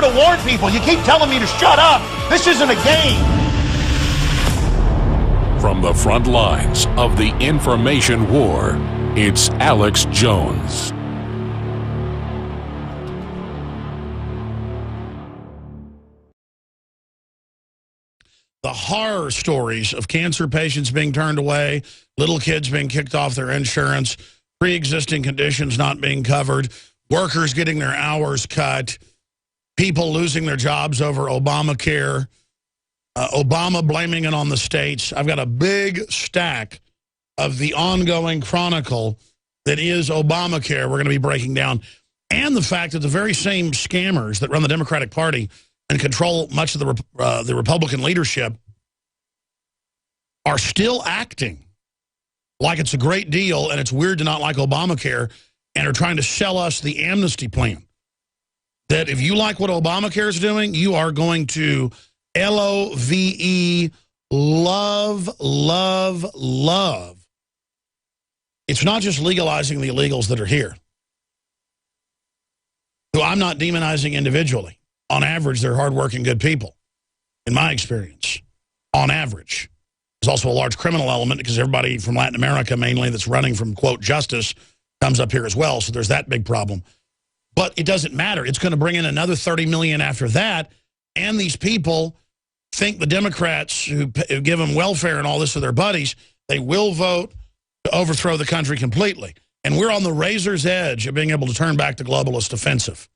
here to warn people. You keep telling me to shut up. This isn't a game. From the front lines of the information war, it's Alex Jones. The horror stories of cancer patients being turned away, little kids being kicked off their insurance, pre-existing conditions not being covered, workers getting their hours cut, people losing their jobs over Obamacare, Obama blaming it on the states. I've got a big stack of the ongoing chronicle that is Obamacare we're going to be breaking down, and the fact that the very same scammers that run the Democratic Party and control much of the Republican leadership are still acting like it's a great deal and it's weird to not like Obamacare, and are trying to sell us the amnesty plan. That if you like what Obamacare is doing, you are going to LOVE, love, love, love. It's not just legalizing the illegals that are here, who I'm not demonizing individually. On average, they're hardworking, good people, in my experience, on average. There's also a large criminal element because everybody from Latin America, mainly, that's running from, quote, justice, comes up here as well, so there's that big problem. But it doesn't matter. It's going to bring in another 30 million after that, and these people think the Democrats who give them welfare and all this to their buddies, they will vote to overthrow the country completely. And we're on the razor's edge of being able to turn back the globalist offensive.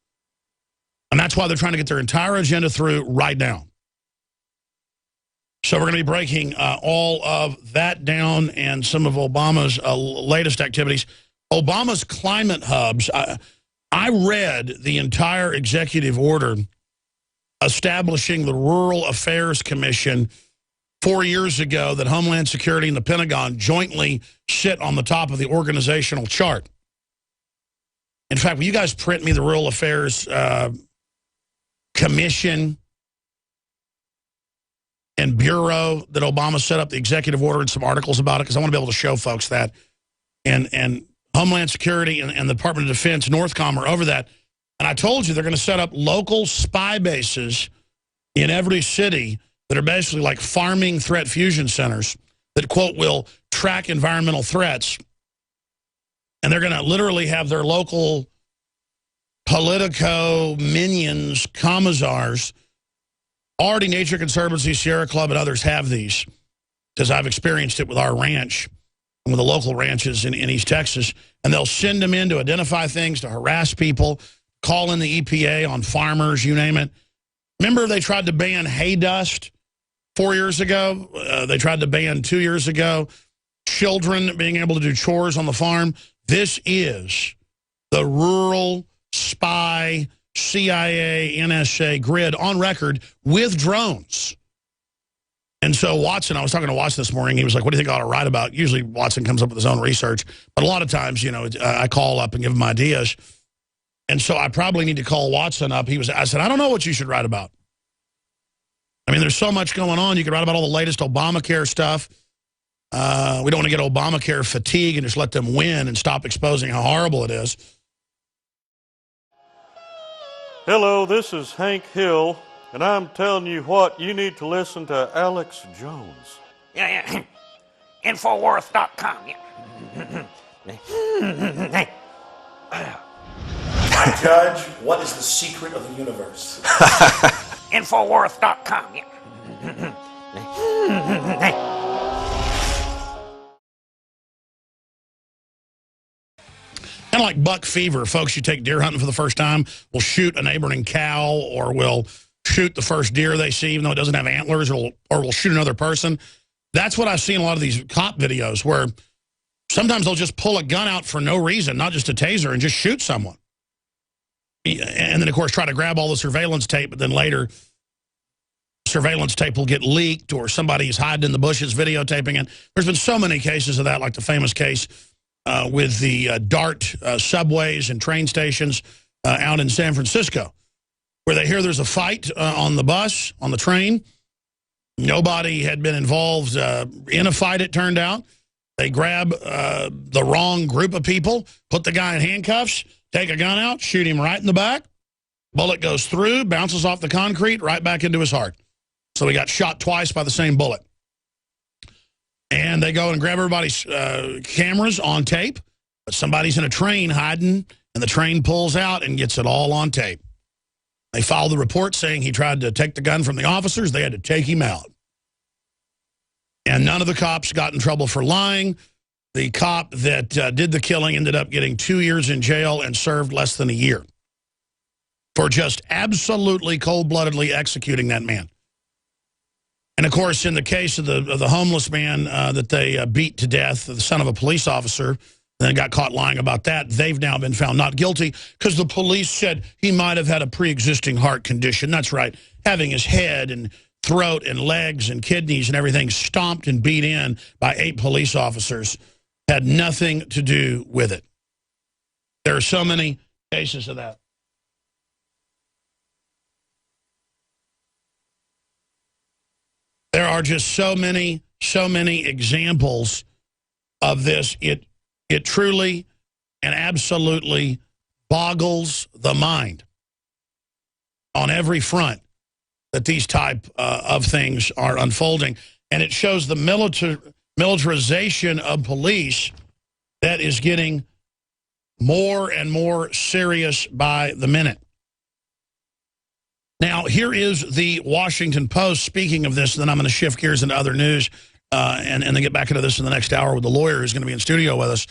And that's why they're trying to get their entire agenda through right now. So we're going to be breaking all of that down and some of Obama's latest activities. Obama's climate hubs. I read the entire executive order establishing the Rural Affairs Commission 4 years ago that Homeland Security and the Pentagon jointly sit on the top of the organizational chart. In fact, will you guys print me the Rural Affairs Commission and Bureau that Obama set up, the executive order, and some articles about it, because I want to be able to show folks that. And Homeland Security and the Department of Defense, Northcom, are over that. And I told you they're going to set up local spy bases in every city that are basically like farming threat fusion centers that, quote, will track environmental threats. And they're going to literally have their local Politico minions, commissars. Already Nature Conservancy, Sierra Club, and others have these, because I've experienced it with our ranch and with the local ranches in East Texas. And they'll send them in to identify things, to harass people, call in the EPA on farmers, you name it. Remember they tried to ban hay dust 4 years ago? They tried to ban 2 years ago children being able to do chores on the farm. This is the rural spy, CIA, NSA grid on record with drones. And so Watson, I was talking to Watson this morning, he was like, what do you think I ought to write about? Usually Watson comes up with his own research, but a lot of times, you know, I call up and give him ideas. And so I probably need to call Watson up. I said, I don't know what you should write about. I mean, there's so much going on. You could write about all the latest Obamacare stuff. We don't want to get Obamacare fatigue and just let them win and stop exposing how horrible it is. Hello, this is Hank Hill, and I'm telling you what, you need to listen to Alex Jones. Yeah. Infowars.com. Yeah. Judge, what is the secret of the universe? Infowars.com. Yeah. Kind of like buck fever. Folks, you take deer hunting for the first time, will shoot a neighboring cow or will shoot the first deer they see, even though it doesn't have antlers, or will shoot another person. That's what I see in a lot of these cop videos, where sometimes they'll just pull a gun out for no reason, not just a taser, and just shoot someone. And then, of course, try to grab all the surveillance tape, but then later surveillance tape will get leaked or somebody's hiding in the bushes videotaping it. There's been so many cases of that, like the famous case with the DART subways and train stations out in San Francisco, where they hear there's a fight on the bus, on the train. Nobody had been involved in a fight, it turned out. They grab the wrong group of people, put the guy in handcuffs, take a gun out, shoot him right in the back. Bullet goes through, bounces off the concrete, right back into his heart. So he got shot twice by the same bullet. And they go and grab everybody's cameras on tape, but somebody's in a train hiding, and the train pulls out and gets it all on tape. They filed the report saying he tried to take the gun from the officers. They had to take him out. And none of the cops got in trouble for lying. The cop that did the killing ended up getting 2 years in jail and served less than a year for just absolutely cold-bloodedly executing that man. And, of course, in the case of the homeless man that they beat to death, the son of a police officer, then got caught lying about that, they've now been found not guilty because the police said he might have had a pre-existing heart condition. That's right, having his head and throat and legs and kidneys and everything stomped and beat in by 8 police officers had nothing to do with it. There are so many cases of that. There are just so many examples of this. It truly and absolutely boggles the mind on every front that these type of things are unfolding. And it shows the militarization of police that is getting more and more serious by the minute. Now, here is the Washington Post. Speaking of this, then I'm going to shift gears into other news and then get back into this in the next hour with the lawyer who's going to be in studio with us.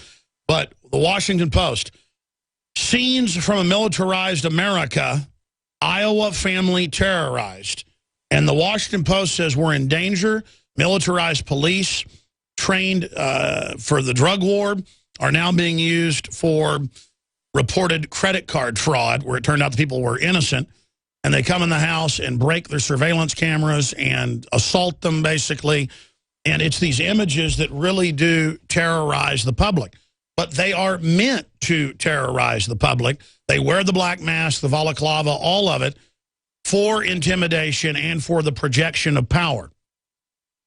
But the Washington Post, scenes from a militarized America, Iowa family terrorized. And the Washington Post says we're in danger. Militarized police trained for the drug war are now being used for reported credit card fraud, where it turned out the people were innocent. And they come in the house and break their surveillance cameras and assault them, basically. And it's these images that really do terrorize the public. But they are meant to terrorize the public. They wear the black mask, the balaclava, all of it, for intimidation and for the projection of power.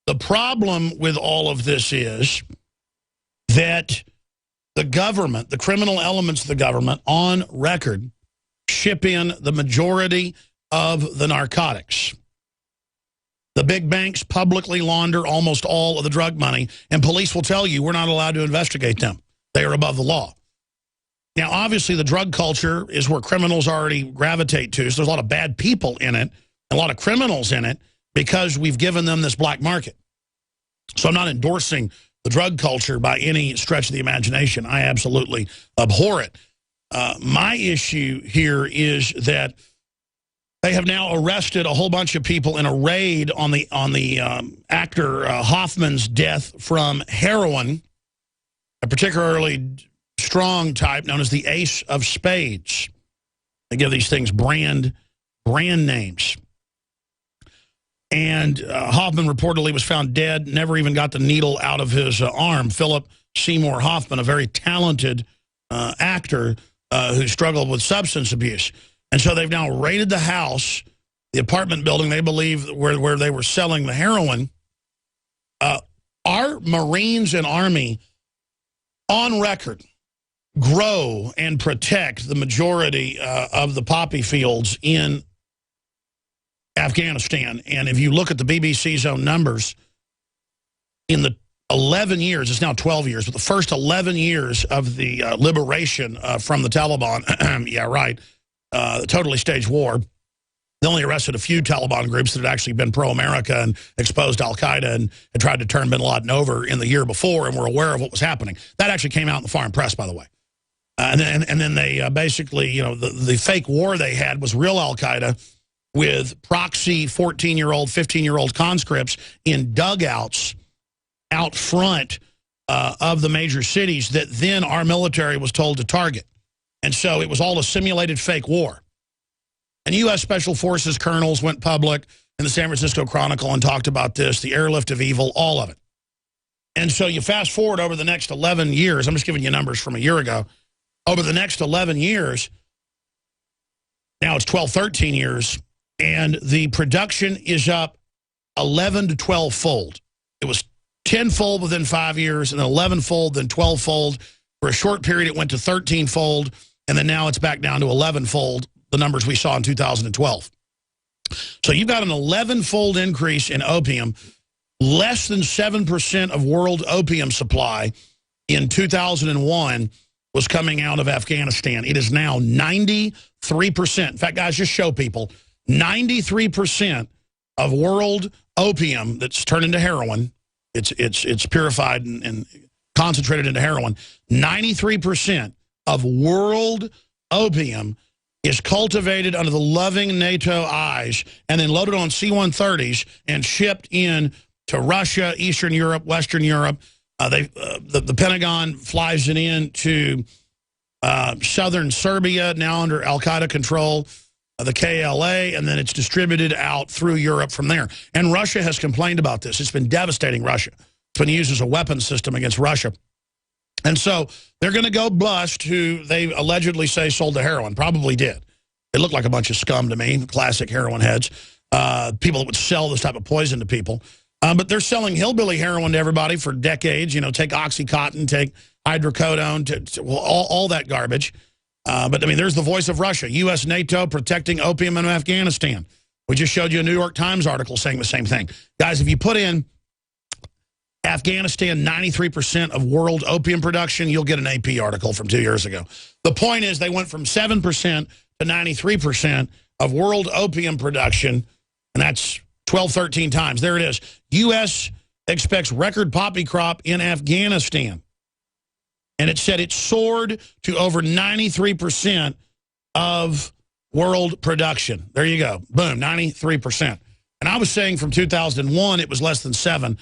The problem with all of this is that the government, the criminal elements of the government, on record, ship in the majority of the narcotics. The big banks publicly launder almost all of the drug money, and police will tell you we're not allowed to investigate them. They are above the law. Now, obviously, the drug culture is where criminals already gravitate to, so there's a lot of bad people in it, a lot of criminals in it, because we've given them this black market. So I'm not endorsing the drug culture by any stretch of the imagination. I absolutely abhor it. My issue here is that they have now arrested a whole bunch of people in a raid on the actor Hoffman's death from heroin, a particularly strong type known as the Ace of Spades. They give these things brand names. And Hoffman reportedly was found dead, never even got the needle out of his arm. Philip Seymour Hoffman, a very talented actor who struggled with substance abuse. And so they've now raided the house, the apartment building, they believe, where they were selling the heroin. Our Marines and Army, on record, grow and protect the majority of the poppy fields in Afghanistan. And if you look at the BBC's own numbers, in the 11 years, it's now 12 years, but the first 11 years of the liberation from the Taliban, yeah, right, the totally staged war, they only arrested a few Taliban groups that had actually been pro-America and exposed al-Qaeda and had tried to turn bin Laden over in the year before and were aware of what was happening. That actually came out in the foreign press, by the way. And then they basically, you know, the fake war they had was real al-Qaeda with proxy 14-year-old, 15-year-old conscripts in dugouts out front of the major cities that then our military was told to target. And so it was all a simulated fake war. And U.S. Special Forces colonels went public in the San Francisco Chronicle and talked about this, the airlift of evil, all of it. And so you fast forward over the next 11 years, I'm just giving you numbers from a year ago, over the next 11 years, now it's 12, 13 years, and the production is up 11 to 12-fold. It was 10-fold within 5 years, and then 11-fold, then 12-fold. For a short period, it went to 13-fold, and then now it's back down to 11-fold the numbers we saw in 2012. So you've got an 11-fold increase in opium. Less than 7% of world opium supply in 2001 was coming out of Afghanistan. It is now 93%. In fact, guys, just show people, 93% of world opium that's turned into heroin, it's purified and concentrated into heroin, 93% of world opium is cultivated under the loving NATO eyes and then loaded on C-130s and shipped in to Russia, Eastern Europe, Western Europe. The Pentagon flies it in to southern Serbia, now under al-Qaeda control, the KLA, and then it's distributed out through Europe from there. And Russia has complained about this. It's been devastating Russia. It's been used as a weapons system against Russia. And so they're going to go bust who they allegedly say sold the heroin. Probably did. They look like a bunch of scum to me, classic heroin heads, people that would sell this type of poison to people. But they're selling hillbilly heroin to everybody for decades. You know, take Oxycontin, take hydrocodone, all that garbage. But, I mean, there's the voice of Russia. U.S. NATO protecting opium in Afghanistan. We just showed you a New York Times article saying the same thing. Guys, if you put in Afghanistan, 93% of world opium production, you'll get an AP article from 2 years ago. The point is they went from 7% to 93% of world opium production, and that's 12, 13 times. There it is. U.S. expects record poppy crop in Afghanistan. And it said it soared to over 93% of world production. There you go. Boom, 93%. And I was saying from 2001, it was less than 7.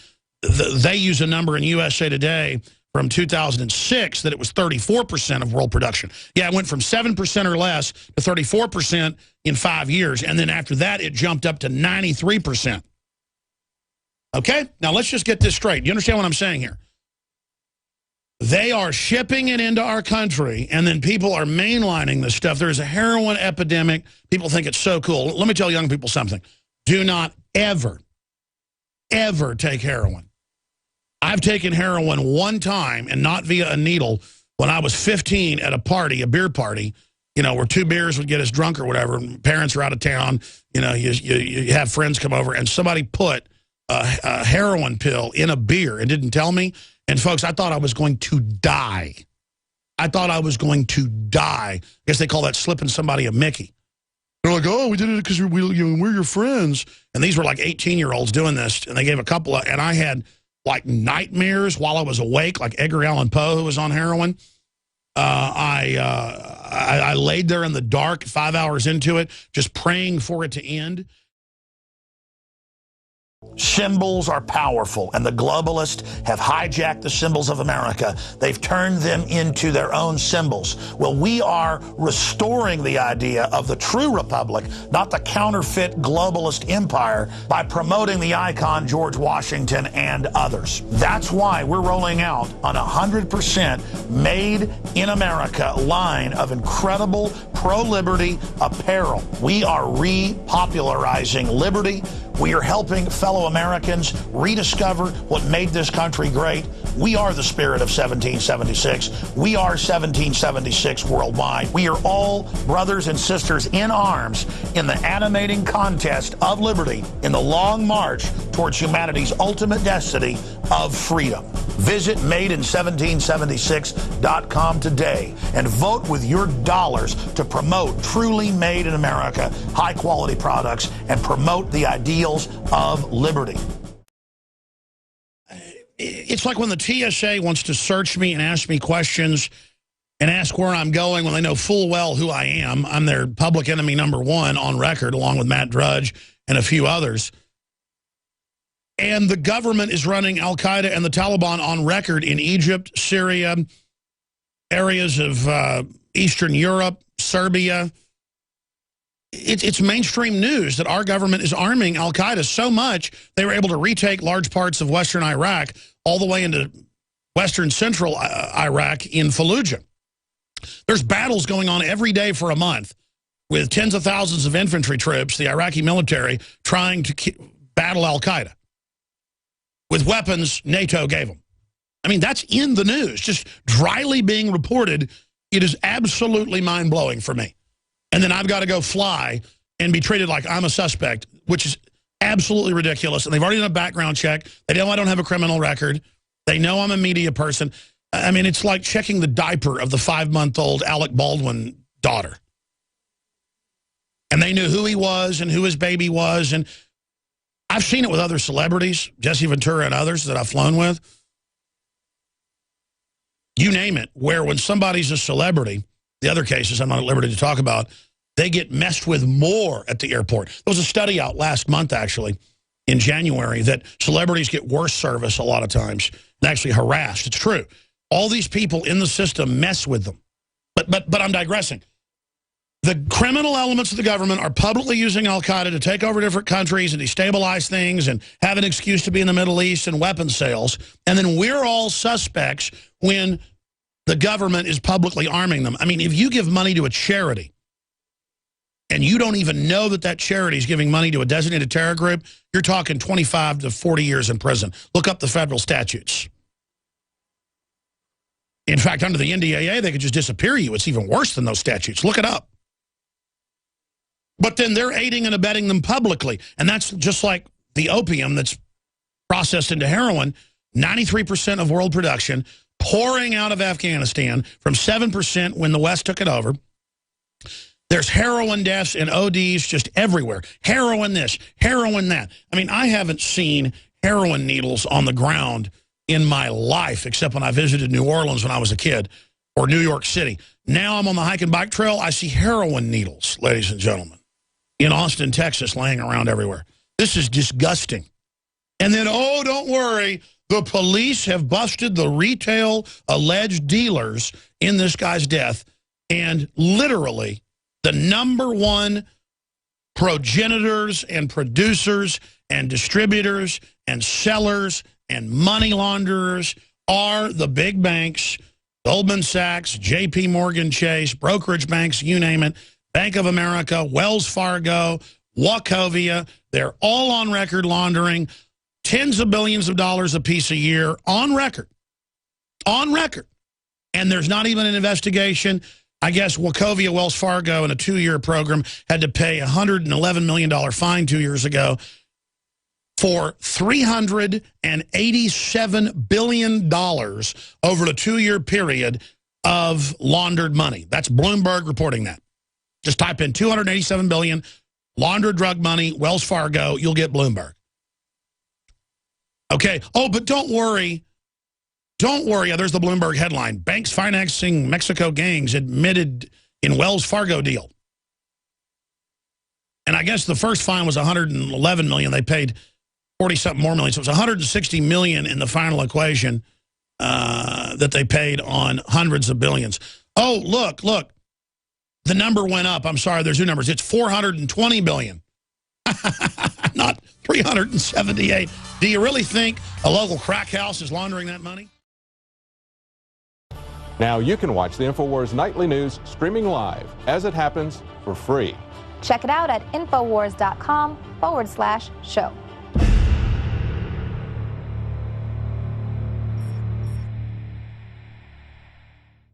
They use a number in USA Today from 2006 that it was 34% of world production. Yeah, it went from 7% or less to 34% in 5 years. And then after that, it jumped up to 93%. Okay? Now, let's just get this straight. You understand what I'm saying here? They are shipping it into our country, and then people are mainlining this stuff. There's a heroin epidemic. People think it's so cool. Let me tell young people something. Do not ever, ever take heroin. I've taken heroin one time, and not via a needle, when I was 15 at a party, a beer party, you know, where 2 beers would get us drunk or whatever. And parents are out of town. You know, you have friends come over, and somebody put a heroin pill in a beer and didn't tell me. And, folks, I thought I was going to die. I thought I was going to die. I guess they call that slipping somebody a Mickey. They're like, oh, we did it because we're your friends. And these were like 18-year-olds doing this, and they gave a couple of, and I had like nightmares while I was awake, like Edgar Allan Poe, who was on heroin. I laid there in the dark 5 hours into it, just praying for it to end. Symbols are powerful, and the globalists have hijacked the symbols of America. They've turned them into their own symbols. Well, we are restoring the idea of the true republic, not the counterfeit globalist empire, by promoting the icon George Washington and others. That's why we're rolling out an 100% made in America line of incredible pro-liberty apparel. We are repopularizing liberty. We are helping fellow Americans rediscover what made this country great. We are the spirit of 1776. We are 1776 worldwide. We are all brothers and sisters in arms in the animating contest of liberty in the long march towards humanity's ultimate destiny of freedom. Visit madein1776.com today and vote with your dollars to promote truly made in America, high-quality products, and promote the ideals of liberty. It's like when the TSA wants to search me and ask me questions and ask where I'm going when they know full well who I am. I'm their public enemy #1 on record, along with Matt Drudge and a few others. And the government is running al-Qaeda and the Taliban on record in Egypt, Syria, areas of Eastern Europe, Serbia. It's mainstream news that our government is arming al-Qaeda so much they were able to retake large parts of western Iraq all the way into western central Iraq in Fallujah. There's battles going on every day for a month with tens of thousands of infantry troops, the Iraqi military, trying to battle al-Qaeda with weapons NATO gave them. I mean, that's in the news, just dryly being reported. It is absolutely mind-blowing for me. and then I've got to go fly and be treated like I'm a suspect, which is absolutely ridiculous. And they've already done a background check. They know I don't have a criminal record. They know I'm a media person. I mean, it's like checking the diaper of the 5-month-old Alec Baldwin daughter. And they knew who he was and who his baby was. And I've seen it with other celebrities, Jesse Ventura and others that I've flown with. You name it, where when somebody's a celebrity, the other cases I'm not at liberty to talk about, they get messed with more at the airport. There was a study out last month, actually, in January, that celebrities get worse service a lot of times and actually harassed. It's true. All these people in the system mess with them. But I'm digressing. The criminal elements of the government are publicly using al-Qaeda to take over different countries and destabilize things and have an excuse to be in the Middle East and weapons sales. And then we're all suspects when the government is publicly arming them. I mean, if you give money to a charity and you don't even know that that charity is giving money to a designated terror group, you're talking 25 to 40 years in prison. Look up the federal statutes. In fact, under the NDAA, they could just disappear you. It's even worse than those statutes. Look it up. But then they're aiding and abetting them publicly. And that's just like the opium that's processed into heroin. 93% of world production pouring out of Afghanistan from 7% when the West took it over. There's heroin deaths and ODs just everywhere. Heroin this, heroin that. I mean, I haven't seen heroin needles on the ground in my life, except when I visited New Orleans when I was a kid, or New York City. Now I'm on the hike and bike trail, I see heroin needles, ladies and gentlemen, in Austin, Texas, laying around everywhere. This is disgusting. And then, oh, don't worry, the police have busted the retail alleged dealers in this guy's death, and literally the #1 progenitors and producers and distributors and sellers and money launderers are the big banks, Goldman Sachs, JP Morgan Chase, brokerage banks, you name it, Bank of America, Wells Fargo, Wachovia. They're all on record laundering tens of billions of dollars apiece a year on record. On record. And there's not even an investigation. I guess Wachovia, Wells Fargo, in a 2-year program had to pay a $111 million fine 2 years ago for $387 billion over the 2-year period of laundered money. That's Bloomberg reporting that. Just type in $287 billion, laundered drug money, Wells Fargo, you'll get Bloomberg. Okay. Oh, but don't worry. Don't worry. There's the Bloomberg headline. Banks financing Mexico gangs admitted in Wells Fargo deal. And I guess the first fine was $111 million. They paid 40-something more million. So it was $160 million in the final equation that they paid on hundreds of billions. Oh, look. The number went up. I'm sorry, there's two numbers. It's $420 billion. Not 378. Do you really think a local crack house is laundering that money? Now you can watch the InfoWars Nightly News streaming live as it happens for free. Check it out at Infowars.com/show.